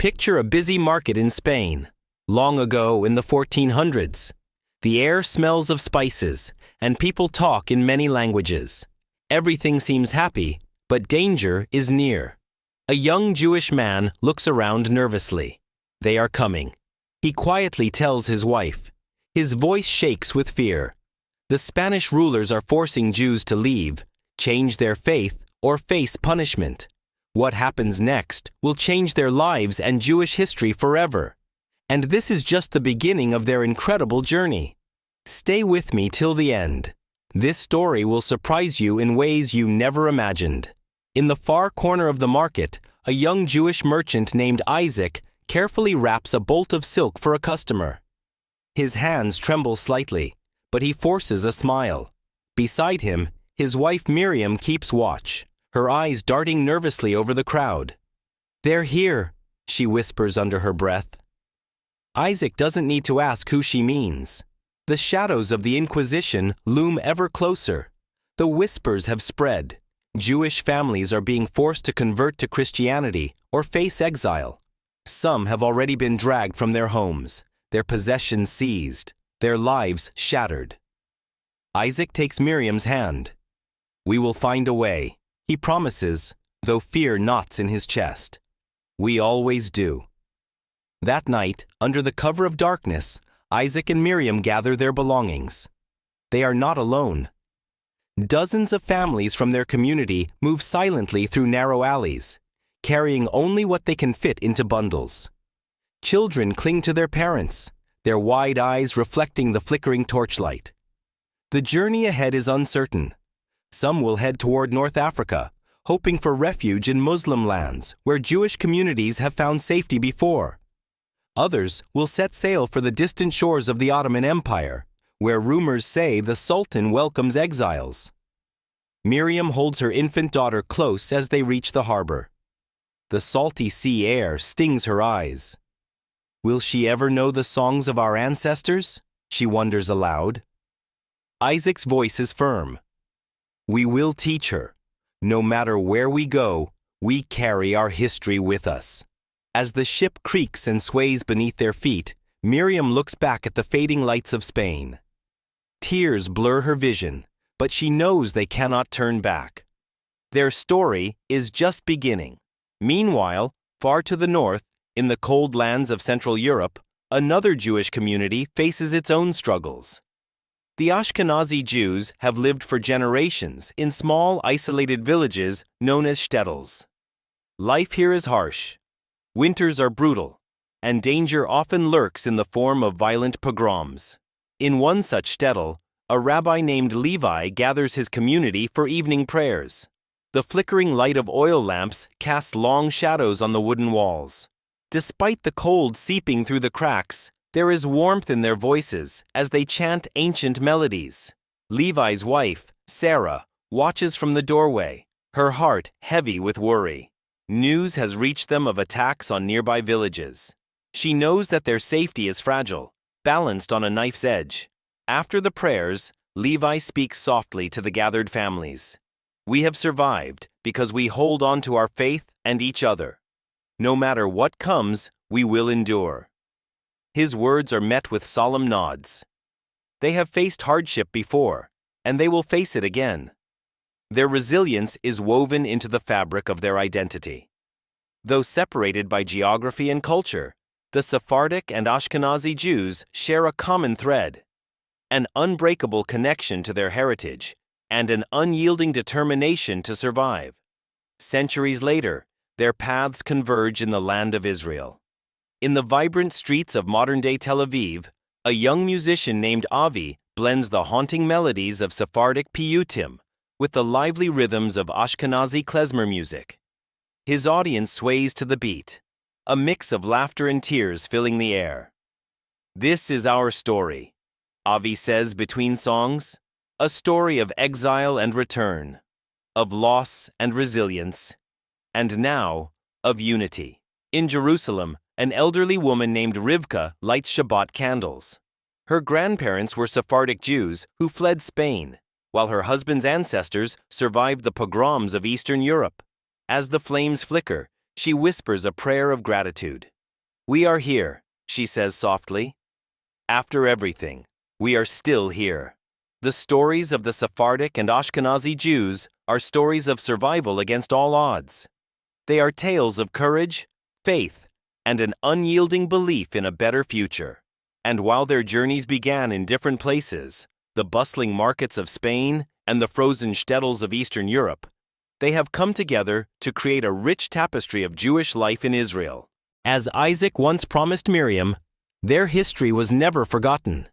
Picture a busy market in Spain, long ago in the 1400s. The air smells of spices, and people talk in many languages. Everything seems happy, but danger is near. A young Jewish man looks around nervously. They are coming. He quietly tells his wife. His voice shakes with fear. The Spanish rulers are forcing Jews to leave, change their faith, or face punishment. What happens next will change their lives and Jewish history forever. And this is just the beginning of their incredible journey. Stay with me till the end. This story will surprise you in ways you never imagined. In the far corner of the market, a young Jewish merchant named Isaac carefully wraps a bolt of silk for a customer. His hands tremble slightly, but he forces a smile. Beside him, his wife Miriam keeps watch, her eyes darting nervously over the crowd. "They're here," she whispers under her breath. Isaac doesn't need to ask who she means. The shadows of the Inquisition loom ever closer. The whispers have spread. Jewish families are being forced to convert to Christianity or face exile. Some have already been dragged from their homes, their possessions seized, their lives shattered. Isaac takes Miriam's hand. "We will find a way," he promises, though fear knots in his chest. "We always do." That night, under the cover of darkness, Isaac and Miriam gather their belongings. They are not alone. Dozens of families from their community move silently through narrow alleys, carrying only what they can fit into bundles. Children cling to their parents, their wide eyes reflecting the flickering torchlight. The journey ahead is uncertain. Some will head toward North Africa, hoping for refuge in Muslim lands where Jewish communities have found safety before. Others will set sail for the distant shores of the Ottoman Empire, where rumors say the Sultan welcomes exiles. Miriam holds her infant daughter close as they reach the harbor. The salty sea air stings her eyes. Will she ever know the songs of our ancestors? She wonders aloud. Isaac's voice is firm. We will teach her. No matter where we go, we carry our history with us. As the ship creaks and sways beneath their feet, Miriam looks back at the fading lights of Spain. Tears blur her vision, but she knows they cannot turn back. Their story is just beginning. Meanwhile, far to the north, in the cold lands of Central Europe, another Jewish community faces its own struggles. The Ashkenazi Jews have lived for generations in small, isolated villages known as shtetls. Life here is harsh. Winters are brutal, and danger often lurks in the form of violent pogroms. In one such shtetl, a rabbi named Levi gathers his community for evening prayers. The flickering light of oil lamps casts long shadows on the wooden walls. Despite the cold seeping through the cracks, there is warmth in their voices as they chant ancient melodies. Levi's wife, Sarah, watches from the doorway, her heart heavy with worry. News has reached them of attacks on nearby villages. She knows that their safety is fragile, balanced on a knife's edge. After the prayers, Levi speaks softly to the gathered families. We have survived because we hold on to our faith and each other. No matter what comes, we will endure. His words are met with solemn nods. They have faced hardship before, and they will face it again. Their resilience is woven into the fabric of their identity. Though separated by geography and culture, the Sephardic and Ashkenazi Jews share a common thread, an unbreakable connection to their heritage, and an unyielding determination to survive. Centuries later, their paths converge in the land of Israel. In the vibrant streets of modern-day Tel Aviv, a young musician named Avi blends the haunting melodies of Sephardic piyutim with the lively rhythms of Ashkenazi klezmer music. His audience sways to the beat, a mix of laughter and tears filling the air. "This is our story," Avi says between songs, "a story of exile and return, of loss and resilience, and now of unity." In Jerusalem, an elderly woman named Rivka lights Shabbat candles. Her grandparents were Sephardic Jews who fled Spain, while her husband's ancestors survived the pogroms of Eastern Europe. As the flames flicker, she whispers a prayer of gratitude. "We are here," she says softly. "After everything, we are still here." The stories of the Sephardic and Ashkenazi Jews are stories of survival against all odds. They are tales of courage, faith, and an unyielding belief in a better future. And while their journeys began in different places, the bustling markets of Spain and the frozen shtetls of Eastern Europe, they have come together to create a rich tapestry of Jewish life in Israel. As Isaac once promised Miriam, their history was never forgotten.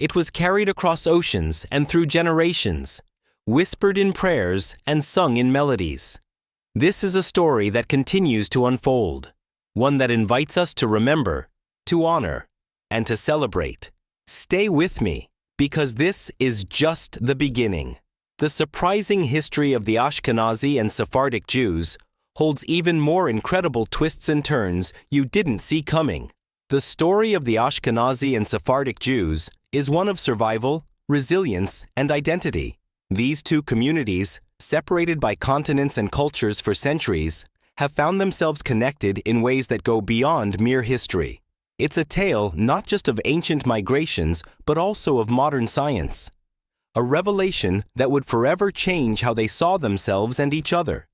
It was carried across oceans and through generations, whispered in prayers and sung in melodies. This is a story that continues to unfold, one that invites us to remember, to honor, and to celebrate. Stay with me, because this is just the beginning. The surprising history of the Ashkenazi and Sephardic Jews holds even more incredible twists and turns you didn't see coming. The story of the Ashkenazi and Sephardic Jews is one of survival, resilience, and identity. These two communities, separated by continents and cultures for centuries, have found themselves connected in ways that go beyond mere history. It's a tale not just of ancient migrations, but also of modern science. A revelation that would forever change how they saw themselves and each other.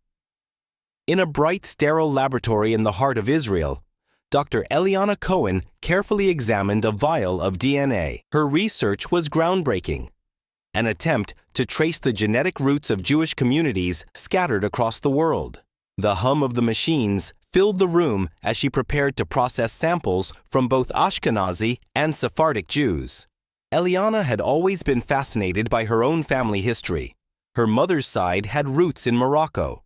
In a bright, sterile laboratory in the heart of Israel, Dr. Eliana Cohen carefully examined a vial of DNA. Her research was groundbreaking, an attempt to trace the genetic roots of Jewish communities scattered across the world. The hum of the machines filled the room as she prepared to process samples from both Ashkenazi and Sephardic Jews. Eliana had always been fascinated by her own family history. Her mother's side had roots in Morocco,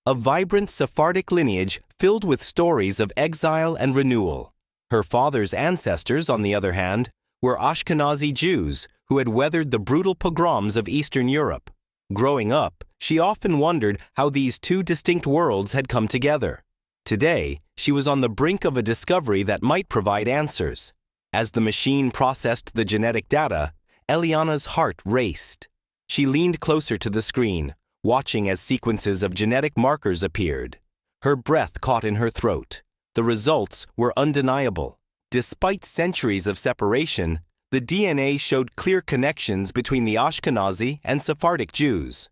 a vibrant Sephardic lineage filled with stories of exile and renewal. Her father's ancestors, on the other hand, were Ashkenazi Jews who had weathered the brutal pogroms of Eastern Europe. Growing up, she often wondered how these two distinct worlds had come together. Today, she was on the brink of a discovery that might provide answers. As the machine processed the genetic data, Eliana's heart raced. She leaned closer to the screen, watching as sequences of genetic markers appeared. Her breath caught in her throat. The results were undeniable. Despite centuries of separation, the DNA showed clear connections between the Ashkenazi and Sephardic Jews.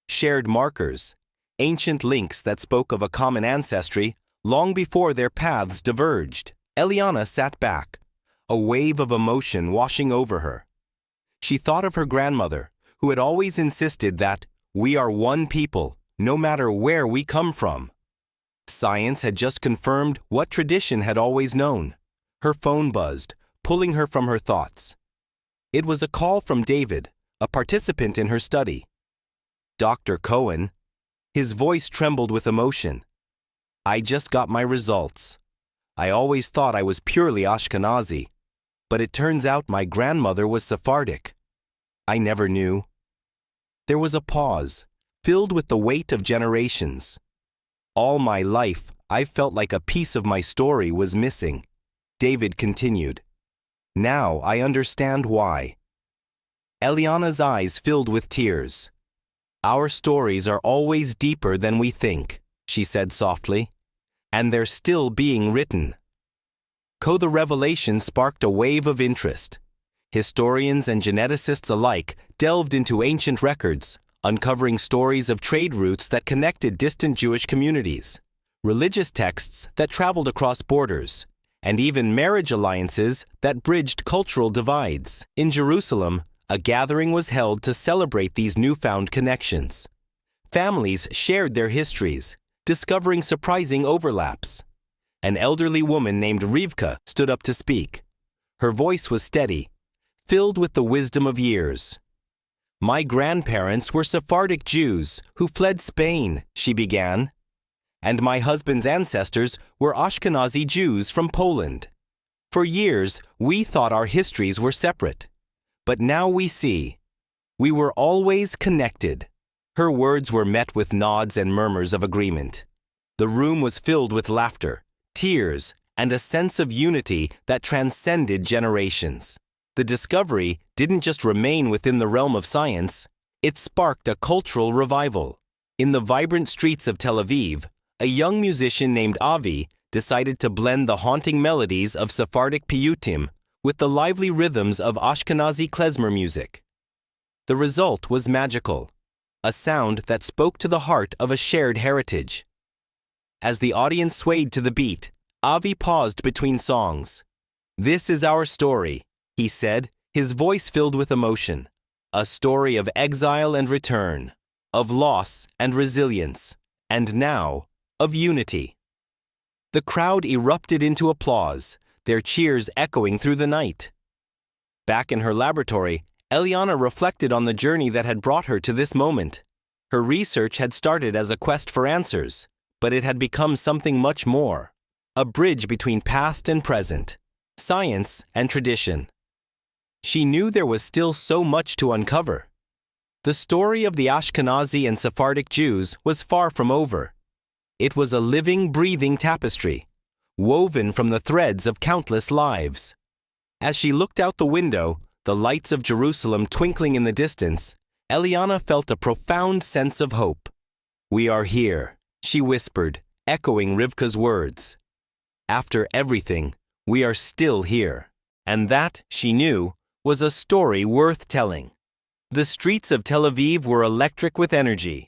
Shared markers, ancient links that spoke of a common ancestry long before their paths diverged. Eliana sat back, a wave of emotion washing over her. She thought of her grandmother, who had always insisted that we are one people, no matter where we come from. Science had just confirmed what tradition had always known. Her phone buzzed, pulling her from her thoughts. It was a call from David, a participant in her study. Dr. Cohen. His voice trembled with emotion. "I just got my results. I always thought I was purely Ashkenazi, but it turns out my grandmother was Sephardic. I never knew." There was a pause, filled with the weight of generations. "All my life, I felt like a piece of my story was missing." David continued. "Now I understand why." Eliana's eyes filled with tears. "Our stories are always deeper than we think," she said softly, "and they're still being written." The revelation sparked a wave of interest. Historians and geneticists alike delved into ancient records, uncovering stories of trade routes that connected distant Jewish communities, religious texts that traveled across borders, and even marriage alliances that bridged cultural divides. In Jerusalem, a gathering was held to celebrate these newfound connections. Families shared their histories, discovering surprising overlaps. An elderly woman named Rivka stood up to speak. Her voice was steady, filled with the wisdom of years. "My grandparents were Sephardic Jews who fled Spain," she began. "And my husband's ancestors were Ashkenazi Jews from Poland. For years, we thought our histories were separate. But now we see. We were always connected." Her words were met with nods and murmurs of agreement. The room was filled with laughter, tears, and a sense of unity that transcended generations. The discovery didn't just remain within the realm of science, it sparked a cultural revival. In the vibrant streets of Tel Aviv, a young musician named Avi decided to blend the haunting melodies of Sephardic piyutim with the lively rhythms of Ashkenazi klezmer music. The result was magical, a sound that spoke to the heart of a shared heritage. As the audience swayed to the beat, Avi paused between songs. "This is our story," he said, his voice filled with emotion. "A story of exile and return, of loss and resilience, and now, of unity." The crowd erupted into applause, their cheers echoing through the night. Back in her laboratory, Eliana reflected on the journey that had brought her to this moment. Her research had started as a quest for answers, but it had become something much more, a bridge between past and present, science and tradition. She knew there was still so much to uncover. The story of the Ashkenazi and Sephardic Jews was far from over. It was a living, breathing tapestry, woven from the threads of countless lives. As she looked out the window, the lights of Jerusalem twinkling in the distance, Eliana felt a profound sense of hope. "We are here," she whispered, echoing Rivka's words. "After everything, we are still here." And that, she knew, was a story worth telling. The streets of Tel Aviv were electric with energy.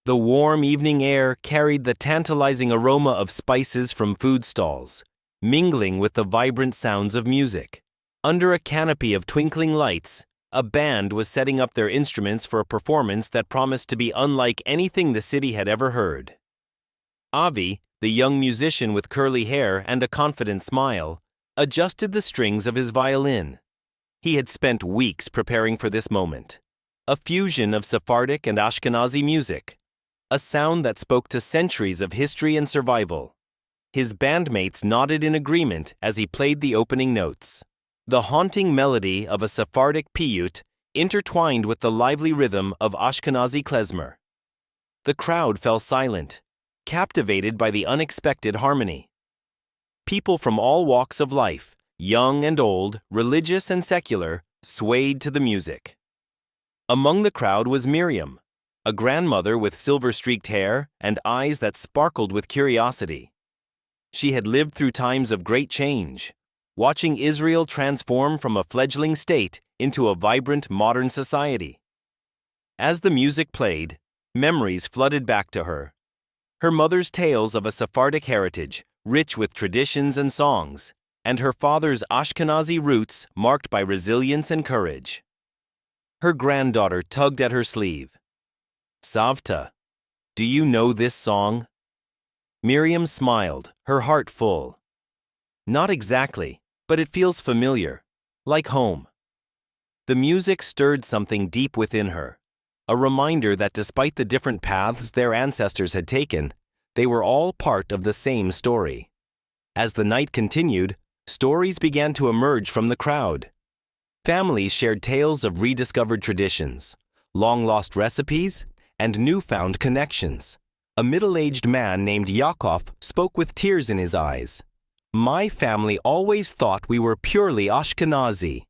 The warm evening air carried the tantalizing aroma of spices from food stalls, mingling with the vibrant sounds of music. Under a canopy of twinkling lights, a band was setting up their instruments for a performance that promised to be unlike anything the city had ever heard. Avi, the young musician with curly hair and a confident smile, adjusted the strings of his violin. He had spent weeks preparing for this moment. A fusion of Sephardic and Ashkenazi music, a sound that spoke to centuries of history and survival. His bandmates nodded in agreement as he played the opening notes. The haunting melody of a Sephardic piyut intertwined with the lively rhythm of Ashkenazi klezmer. The crowd fell silent, captivated by the unexpected harmony. People from all walks of life, young and old, religious and secular, swayed to the music. Among the crowd was Miriam, a grandmother with silver-streaked hair and eyes that sparkled with curiosity. She had lived through times of great change, watching Israel transform from a fledgling state into a vibrant modern society. As the music played, memories flooded back to her. Her mother's tales of a Sephardic heritage, rich with traditions and songs, and her father's Ashkenazi roots marked by resilience and courage. Her granddaughter tugged at her sleeve. "Savta, do you know this song?" Miriam smiled, her heart full. "Not exactly, but it feels familiar, like home." The music stirred something deep within her, a reminder that despite the different paths their ancestors had taken, they were all part of the same story. As the night continued, stories began to emerge from the crowd. Families shared tales of rediscovered traditions, long-lost recipes, and newfound connections. A middle-aged man named Yaakov spoke with tears in his eyes. "My family always thought we were purely Ashkenazi,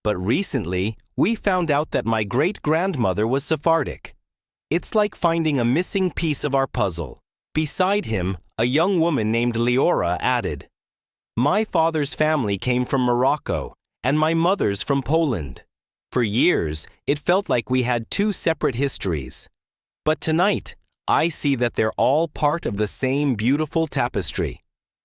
but recently we found out that my great-grandmother was Sephardic. It's like finding a missing piece of our puzzle." Beside him, a young woman named Leora added, "My father's family came from Morocco, and my mother's from Poland. For years, it felt like we had two separate histories. But tonight, I see that they're all part of the same beautiful tapestry."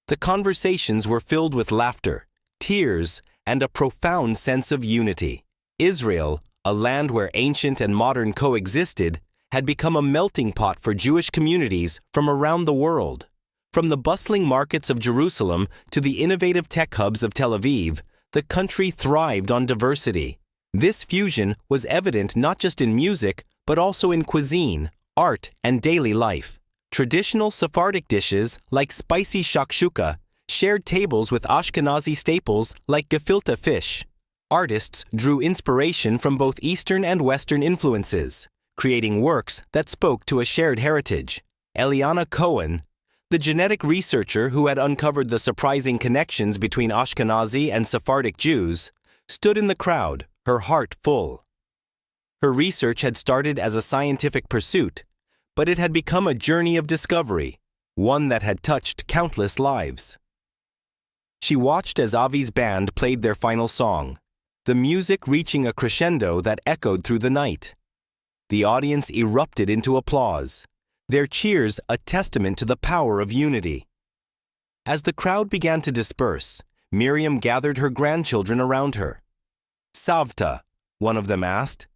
The conversations were filled with laughter, tears, and a profound sense of unity. Israel, a land where ancient and modern coexisted, had become a melting pot for Jewish communities from around the world. From the bustling markets of Jerusalem to the innovative tech hubs of Tel Aviv, the country thrived on diversity. This fusion was evident not just in music, but also in cuisine, art, and daily life. Traditional Sephardic dishes, like spicy shakshuka, shared tables with Ashkenazi staples like gefilte fish. Artists drew inspiration from both Eastern and Western influences, creating works that spoke to a shared heritage. Eliana Cohen, the genetic researcher who had uncovered the surprising connections between Ashkenazi and Sephardic Jews, stood in the crowd, her heart full. Her research had started as a scientific pursuit, but it had become a journey of discovery, one that had touched countless lives. She watched as Avi's band played their final song, the music reaching a crescendo that echoed through the night. The audience erupted into applause, their cheers a testament to the power of unity. As the crowd began to disperse, Miriam gathered her grandchildren around her. "Savta," one of them asked,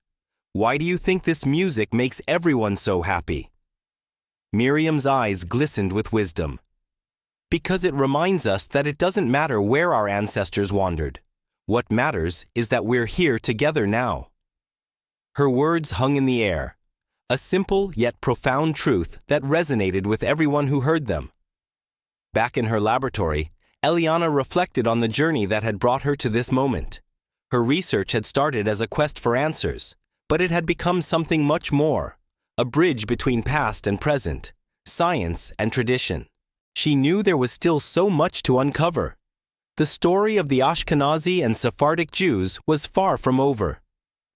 "why do you think this music makes everyone so happy?" Miriam's eyes glistened with wisdom. "Because it reminds us that it doesn't matter where our ancestors wandered. What matters is that we're here together now." Her words hung in the air, a simple yet profound truth that resonated with everyone who heard them. Back in her laboratory, Eliana reflected on the journey that had brought her to this moment. Her research had started as a quest for answers, but it had become something much more, a bridge between past and present, science and tradition. She knew there was still so much to uncover. The story of the Ashkenazi and Sephardic Jews was far from over.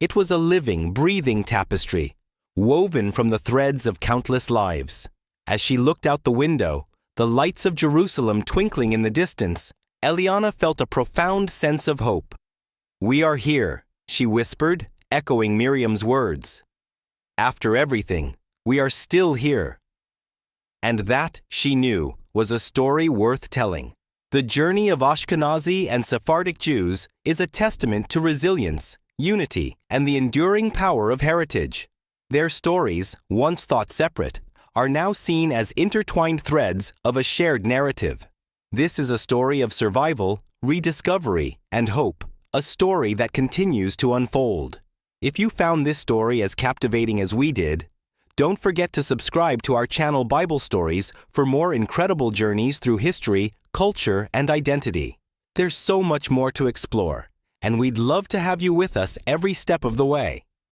It was a living, breathing tapestry, woven from the threads of countless lives. As she looked out the window, the lights of Jerusalem twinkling in the distance, Eliana felt a profound sense of hope. "We are here," she whispered, echoing Miriam's words. "After everything, we are still here." And that, she knew, was a story worth telling. The journey of Ashkenazi and Sephardic Jews is a testament to resilience, unity, and the enduring power of heritage. Their stories, once thought separate, are now seen as intertwined threads of a shared narrative. This is a story of survival, rediscovery, and hope, a story that continues to unfold. If you found this story as captivating as we did, don't forget to subscribe to our channel Bible Stories for more incredible journeys through history, culture, and identity. There's so much more to explore, and we'd love to have you with us every step of the way.